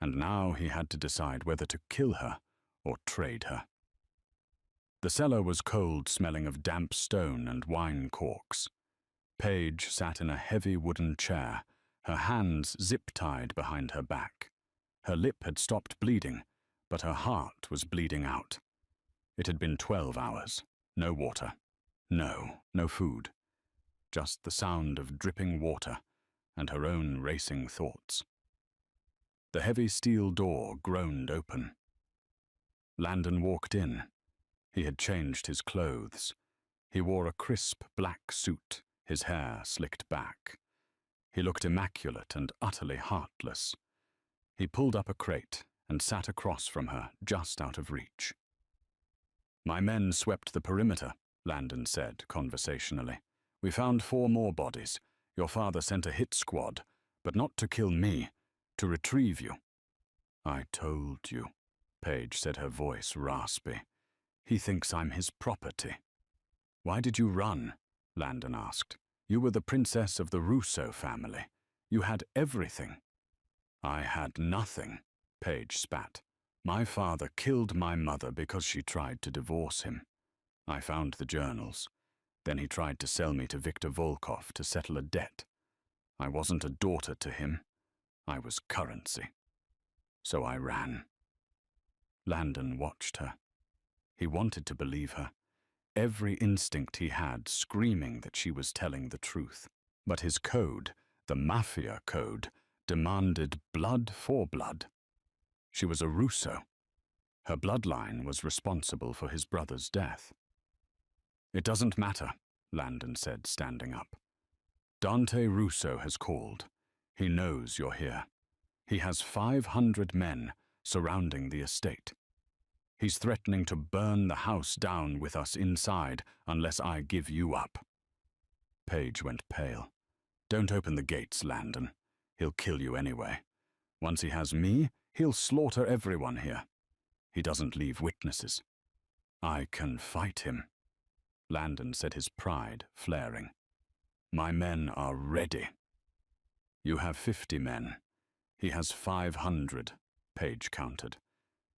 And now he had to decide whether to kill her or trade her. The cellar was cold, smelling of damp stone and wine corks. Paige sat in a heavy wooden chair, her hands zip-tied behind her back. Her lip had stopped bleeding, but her heart was bleeding out. It had been 12 hours. No water. No food. Just the sound of dripping water and her own racing thoughts. The heavy steel door groaned open. Landon walked in. He had changed his clothes. He wore a crisp black suit, his hair slicked back. He looked immaculate and utterly heartless. He pulled up a crate and sat across from her, just out of reach. "My men swept the perimeter," Landon said conversationally. "We found 4 more bodies. Your father sent a hit squad, But not to kill me, to retrieve you. I told you, Paige said, her voice raspy. He thinks I'm his property. Why did you run? Landon asked. You were the princess of the Russo family. You had everything. I had nothing, Paige spat. My father killed my mother because she tried to divorce him. I found the journals. Then he tried to sell me to Viktor Volkov to settle a debt. I wasn't a daughter to him. I was currency. So I ran. Landon watched her. He wanted to believe her, every instinct he had screaming that she was telling the truth. But his code, the Mafia code, demanded blood for blood. She was a Russo. Her bloodline was responsible for his brother's death. It doesn't matter, Landon said, standing up. Dante Russo has called. He knows you're here. He has 500 men surrounding the estate. He's threatening to burn the house down with us inside unless I give you up. Paige went pale. Don't open the gates, Landon. He'll kill you anyway. Once he has me, he'll slaughter everyone here. He doesn't leave witnesses. I can fight him, Landon said, his pride flaring. My men are ready. You have 50 men. He has 500, Paige countered.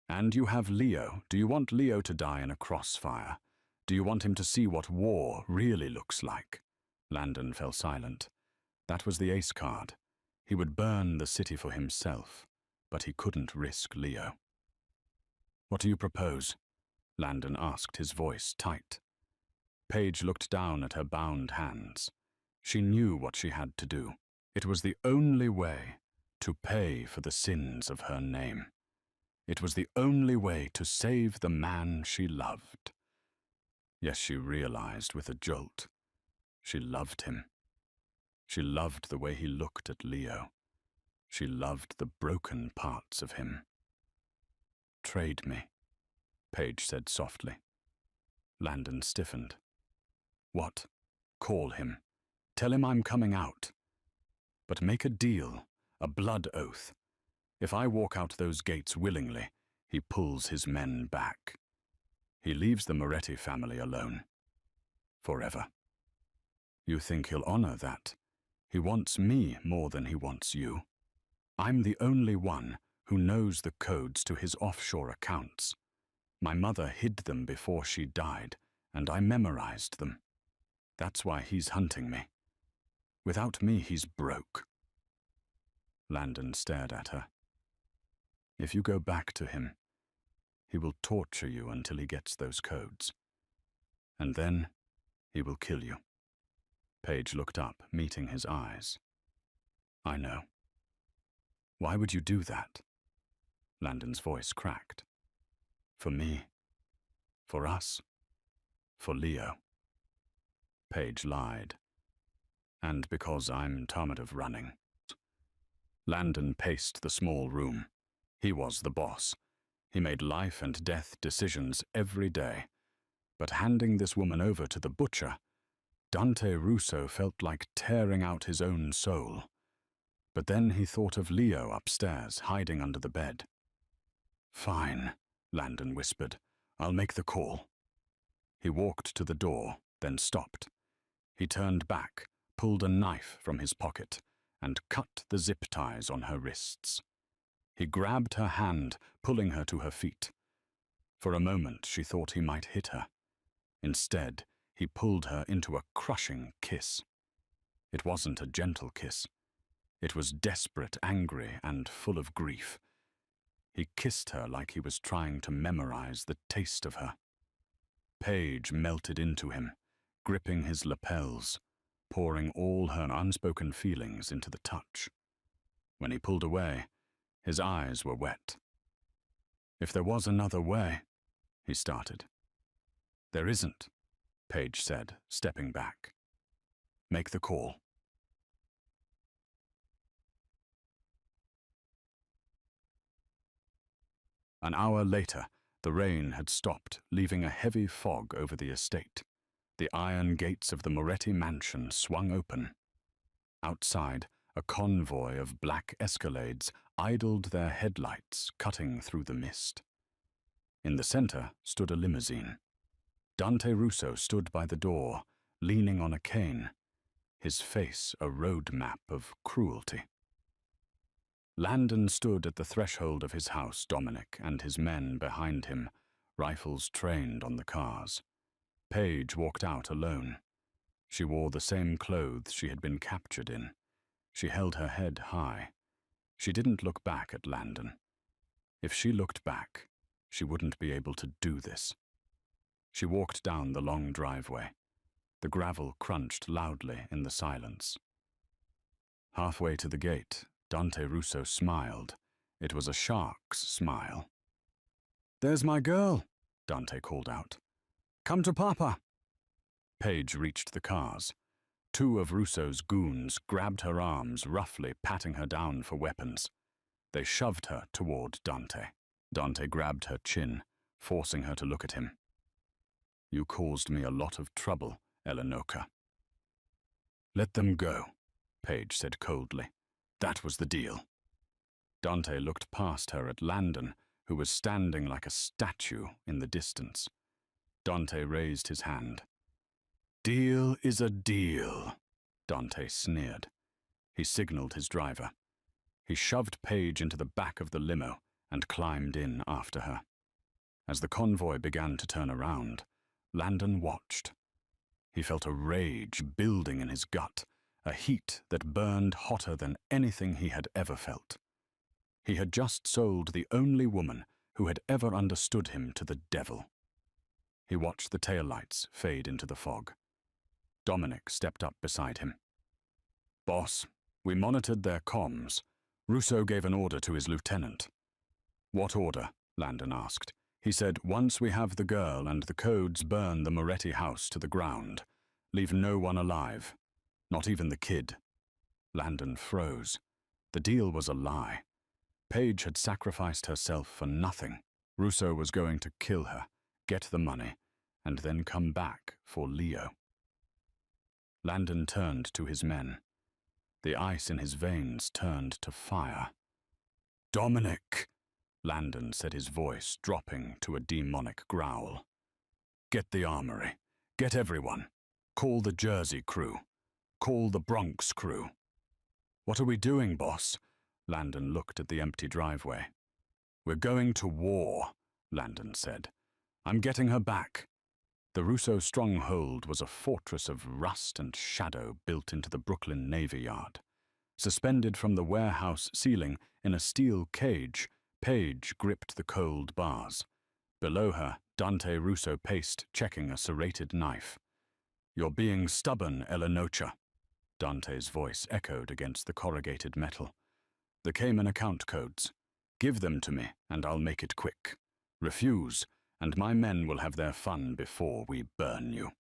And you have Leo. Do you want Leo to die in a crossfire? Do you want him to see what war really looks like? Landon fell silent. That was the ace card. He would burn the city for himself, but he couldn't risk Leo. What do you propose? Landon asked, his voice tight. Paige looked down at her bound hands. She knew what she had to do. It was the only way to pay for the sins of her name. It was the only way to save the man she loved. Yes, she realized with a jolt. She loved him. She loved the way he looked at Leo. She loved the broken parts of him. Trade me, Paige said softly. Landon stiffened. What? Call him. Tell him I'm coming out. But make a deal, a blood oath. If I walk out those gates willingly, he pulls his men back. He leaves the Moretti family alone. Forever. You think he'll honor that? He wants me more than he wants you. I'm the only one who knows the codes to his offshore accounts. My mother hid them before she died, and I memorized them. That's why he's hunting me. Without me, he's broke. Landon stared at her. If you go back to him, he will torture you until he gets those codes. And then he will kill you. Paige looked up, meeting his eyes. I know. Why would you do that? Landon's voice cracked. For me. For us. For Leo. Paige lied. And because I'm tired of running. Landon paced the small room. He was the boss. He made life and death decisions every day. But handing this woman over to the butcher, Dante Russo felt like tearing out his own soul. But then he thought of Leo upstairs, hiding under the bed. Fine, Landon whispered. I'll make the call. He walked to the door, then stopped. He turned back, pulled a knife from his pocket, and cut the zip ties on her wrists. He grabbed her hand, pulling her to her feet. For a moment, she thought he might hit her. Instead, he pulled her into a crushing kiss. It wasn't a gentle kiss. It was desperate, angry, and full of grief. He kissed her like he was trying to memorize the taste of her. Paige melted into him, gripping his lapels, pouring all her unspoken feelings into the touch. When he pulled away, his eyes were wet. If there was another way, he started. There isn't, Paige said, stepping back. Make the call. An hour later, the rain had stopped, leaving a heavy fog over the estate. The iron gates of the Moretti mansion swung open. Outside, A convoy of black Escalades idled their headlights, cutting through the mist. In the center stood a limousine. Dante Russo stood by the door, leaning on a cane, his face a road map of cruelty. Landon stood at the threshold of his house, Dominic and his men behind him, rifles trained on the cars. Paige walked out alone. She wore the same clothes she had been captured in. She held her head high. She didn't look back at Landon. If she looked back, she wouldn't be able to do this. She walked down the long driveway. The gravel crunched loudly in the silence. Halfway to the gate, Dante Russo smiled. It was a shark's smile. "There's my girl," Dante called out. "Come to Papa." Paige reached the cars. Two of Russo's goons grabbed her arms, roughly patting her down for weapons. They shoved her toward Dante. Dante grabbed her chin, forcing her to look at him. "You caused me a lot of trouble, Elenoka." "Let them go," Paige said coldly. "That was the deal." Dante looked past her at Landon, who was standing like a statue in the distance. Dante raised his hand. "Deal is a deal," Dante sneered. He signaled his driver. He shoved Paige into the back of the limo and climbed in after her. As the convoy began to turn around, Landon watched. He felt a rage building in his gut, a heat that burned hotter than anything he had ever felt. He had just sold the only woman who had ever understood him to the devil. He watched the taillights fade into the fog. Dominic stepped up beside him. "Boss, we monitored their comms. Russo gave an order to his lieutenant." "What order?" Landon asked. "He said, once we have the girl and the codes, burn the Moretti house to the ground. Leave no one alive. Not even the kid." Landon froze. The deal was a lie. Paige had sacrificed herself for nothing. Russo was going to kill her, get the money, and then come back for Leo. Landon turned to his men. The ice in his veins turned to fire. "Dominic," Landon said, his voice dropping to a demonic growl. "Get the armory. Get everyone. Call the Jersey crew. Call the Bronx crew." "What are we doing, boss?" Landon looked at the empty driveway. "We're going to war," Landon said. "I'm getting her back." The Russo stronghold was a fortress of rust and shadow built into the Brooklyn Navy Yard. Suspended from the warehouse ceiling in a steel cage, Paige gripped the cold bars. Below her, Dante Russo paced, checking a serrated knife. "You're being stubborn, Elenocha." Dante's voice echoed against the corrugated metal. "The Cayman account codes. Give them to me, and I'll make it quick. Refuse, and my men will have their fun before we burn you."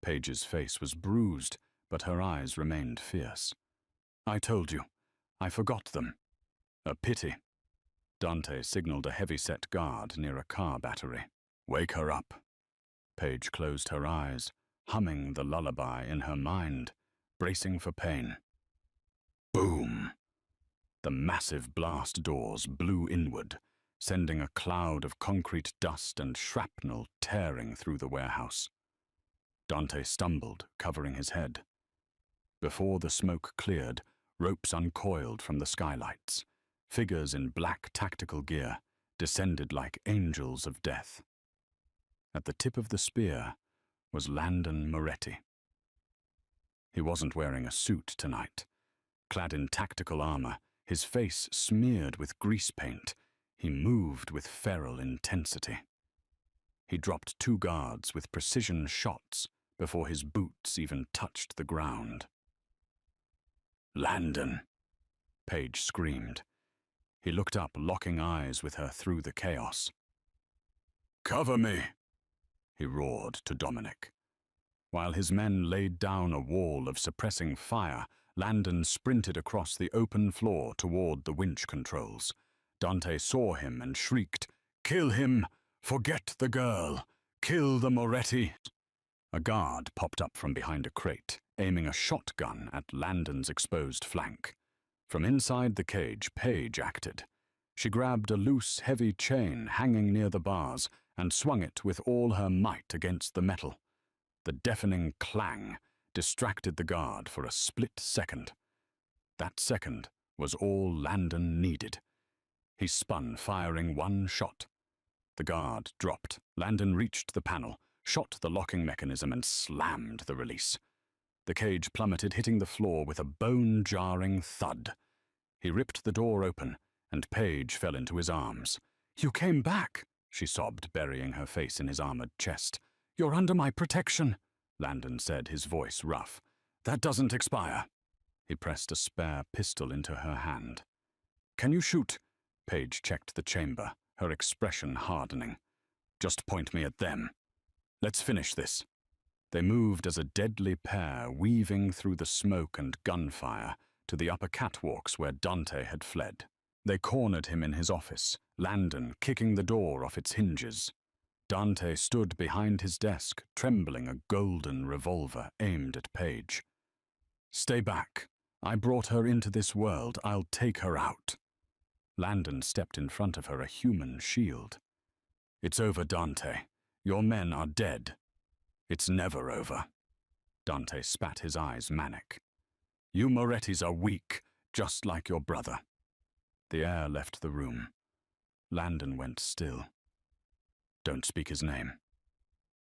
Paige's face was bruised, but her eyes remained fierce. "I told you. I forgot them." "A pity." Dante signaled a heavy-set guard near a car battery. "Wake her up." Paige closed her eyes, humming the lullaby in her mind, bracing for pain. Boom! The massive blast doors blew inward, sending a cloud of concrete dust and shrapnel tearing through the warehouse. Dante stumbled, covering his head. Before the smoke cleared, ropes uncoiled from the skylights. Figures in black tactical gear descended like angels of death. At the tip of the spear was Landon Moretti. He wasn't wearing a suit tonight. Clad in tactical armor, his face smeared with grease paint, he moved with feral intensity. He dropped two guards with precision shots before his boots even touched the ground. "Landon!" Paige screamed. He looked up, locking eyes with her through the chaos. "Cover me!" he roared to Dominic. While his men laid down a wall of suppressing fire, Landon sprinted across the open floor toward the winch controls. Dante saw him and shrieked, "Kill him! Forget the girl! Kill the Moretti!" A guard popped up from behind a crate, aiming a shotgun at Landon's exposed flank. From inside the cage, Paige acted. She grabbed a loose, heavy chain hanging near the bars and swung it with all her might against the metal. The deafening clang distracted the guard for a split second. That second was all Landon needed. He spun, firing one shot. The guard dropped. Landon reached the panel, shot the locking mechanism, and slammed the release. The cage plummeted, hitting the floor with a bone-jarring thud. He ripped the door open, and Paige fell into his arms. "You came back," she sobbed, burying her face in his armored chest. "You're under my protection," Landon said, his voice rough. "That doesn't expire." He pressed a spare pistol into her hand. "Can you shoot?" Paige checked the chamber, her expression hardening. "Just point me at them. Let's finish this." They moved as a deadly pair, weaving through the smoke and gunfire to the upper catwalks where Dante had fled. They cornered him in his office, Landon kicking the door off its hinges. Dante stood behind his desk, trembling, a golden revolver aimed at Paige. "Stay back. I brought her into this world. I'll take her out." Landon stepped in front of her, a human shield. "It's over, Dante. Your men are dead." "It's never over." Dante spat, his eyes manic. "You Morettis are weak, just like your brother." The air left the room. Landon went still. "Don't speak his name."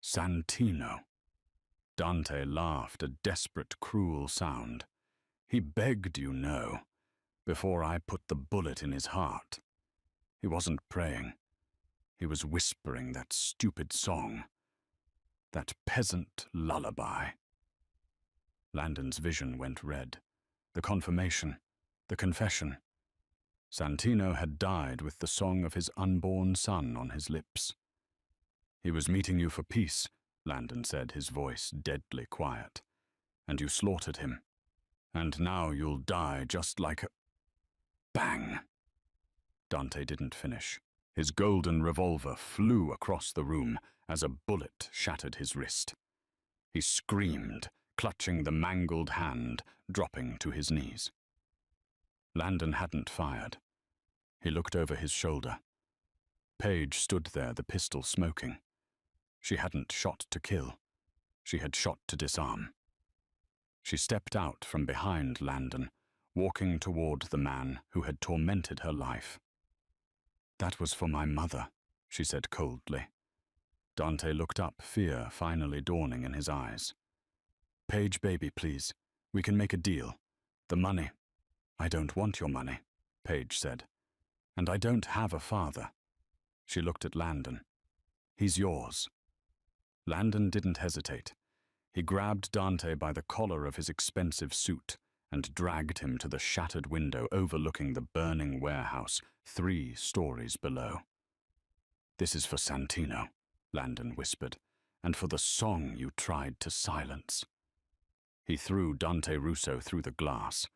"Santino." Dante laughed, a desperate, cruel sound. "He begged, you know, before I put the bullet in his heart. He wasn't praying. He was whispering that stupid song. That peasant lullaby." Landon's vision went red. The confirmation, the confession. Santino had died with the song of his unborn son on his lips. "He was meeting you for peace," Landon said, his voice deadly quiet. "And you slaughtered him. And now you'll die just like a—" Bang! Dante didn't finish. His golden revolver flew across the room as a bullet shattered his wrist. He screamed, clutching the mangled hand, dropping to his knees. Landon hadn't fired. He looked over his shoulder. Paige stood there, the pistol smoking. She hadn't shot to kill. She had shot to disarm. She stepped out from behind Landon, walking toward the man who had tormented her life. "That was for my mother," she said coldly. Dante looked up, fear finally dawning in his eyes. "Paige, baby, please. We can make a deal. The money." "I don't want your money," Paige said. "And I don't have a father." She looked at Landon. "He's yours." Landon didn't hesitate. He grabbed Dante by the collar of his expensive suit and dragged him to the shattered window overlooking the burning warehouse 3 stories below. "This is for Santino," Landon whispered, "and for the song you tried to silence." He threw Dante Russo through the glass.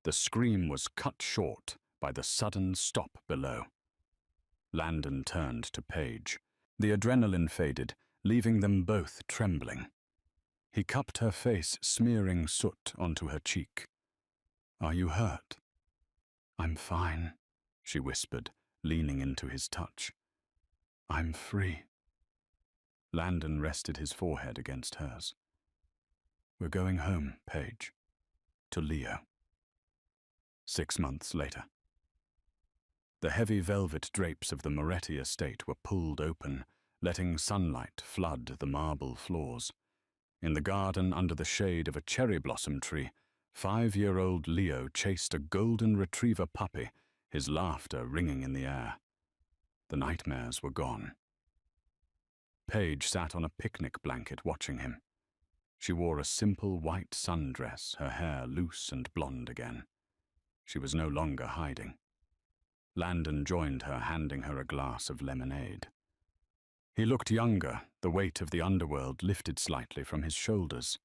The scream was cut short by the sudden stop below. Landon turned to Paige. The adrenaline faded, leaving them both trembling. He cupped her face, smearing soot onto her cheek. "Are you hurt?" "I'm fine," she whispered, leaning into his touch. "I'm free." Landon rested his forehead against hers. "We're going home, Paige. To Leo." 6 months later. The heavy velvet drapes of the Moretti estate were pulled open, letting sunlight flood the marble floors. In the garden under the shade of a cherry blossom tree, 5-year-old Leo chased a golden retriever puppy, his laughter ringing in the air. The nightmares were gone. Paige sat on a picnic blanket watching him. She wore a simple white sundress, her hair loose and blonde again. She was no longer hiding. Landon joined her, handing her a glass of lemonade. He looked younger, the weight of the underworld lifted slightly from his shoulders.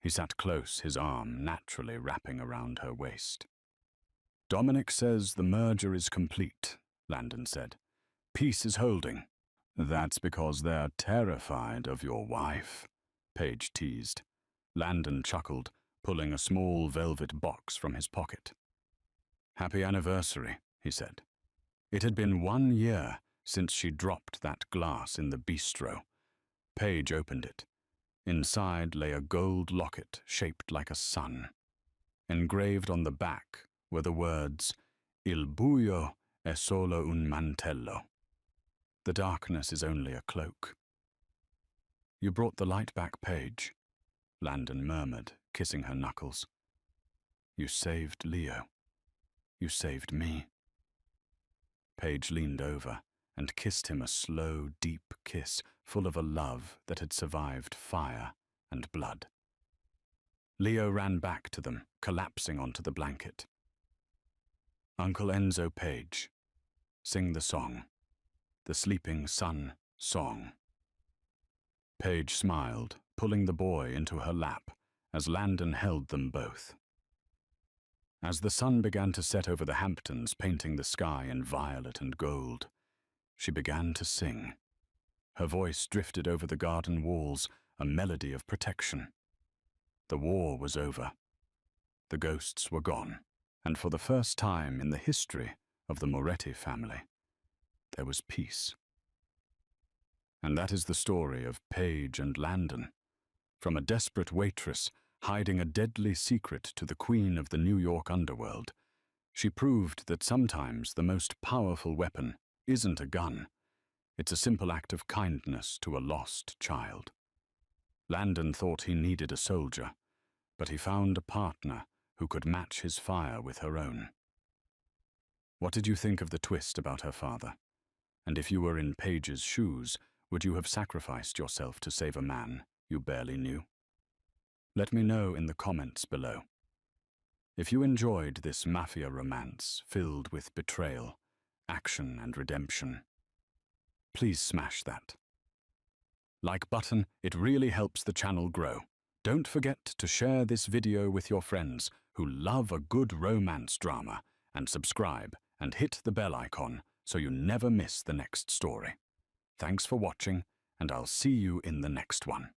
He sat close, his arm naturally wrapping around her waist. "Dominic says the merger is complete," Landon said. "Peace is holding." "That's because they're terrified of your wife," Paige teased. Landon chuckled. pulling a small velvet box from his pocket. "Happy anniversary," he said. It had been 1 year since she dropped that glass in the bistro. Paige opened it. Inside lay a gold locket shaped like a sun. Engraved on the back were the words, "Il buio è solo un mantello." The darkness is only a cloak. "You brought the light back, Paige," Landon murmured, kissing her knuckles. "You saved Leo. You saved me." Paige leaned over and kissed him a slow, deep kiss full of a love that had survived fire and blood. Leo ran back to them, collapsing onto the blanket. "Uncle Enzo, Paige, sing the song, the Sleeping Sun song." Paige smiled, pulling the boy into her lap as Landon held them both. As the sun began to set over the Hamptons, painting the sky in violet and gold, she began to sing. Her voice drifted over the garden walls, a melody of protection. The war was over. The ghosts were gone, and for the first time in the history of the Moretti family, there was peace. And that is the story of Paige and Landon. From a desperate waitress hiding a deadly secret to the queen of the New York underworld, she proved that sometimes the most powerful weapon isn't a gun. It's a simple act of kindness to a lost child. Landon thought he needed a soldier, but he found a partner who could match his fire with her own. What did you think of the twist about her father? And if you were in Paige's shoes, would you have sacrificed yourself to save a man you barely knew? Let me know in the comments below. If you enjoyed this Mafia romance filled with betrayal, action and redemption, please smash that like button. It really helps the channel grow. Don't forget to share this video with your friends who love a good romance drama, and subscribe and hit the bell icon so you never miss the next story. Thanks for watching, and I'll see you in the next one.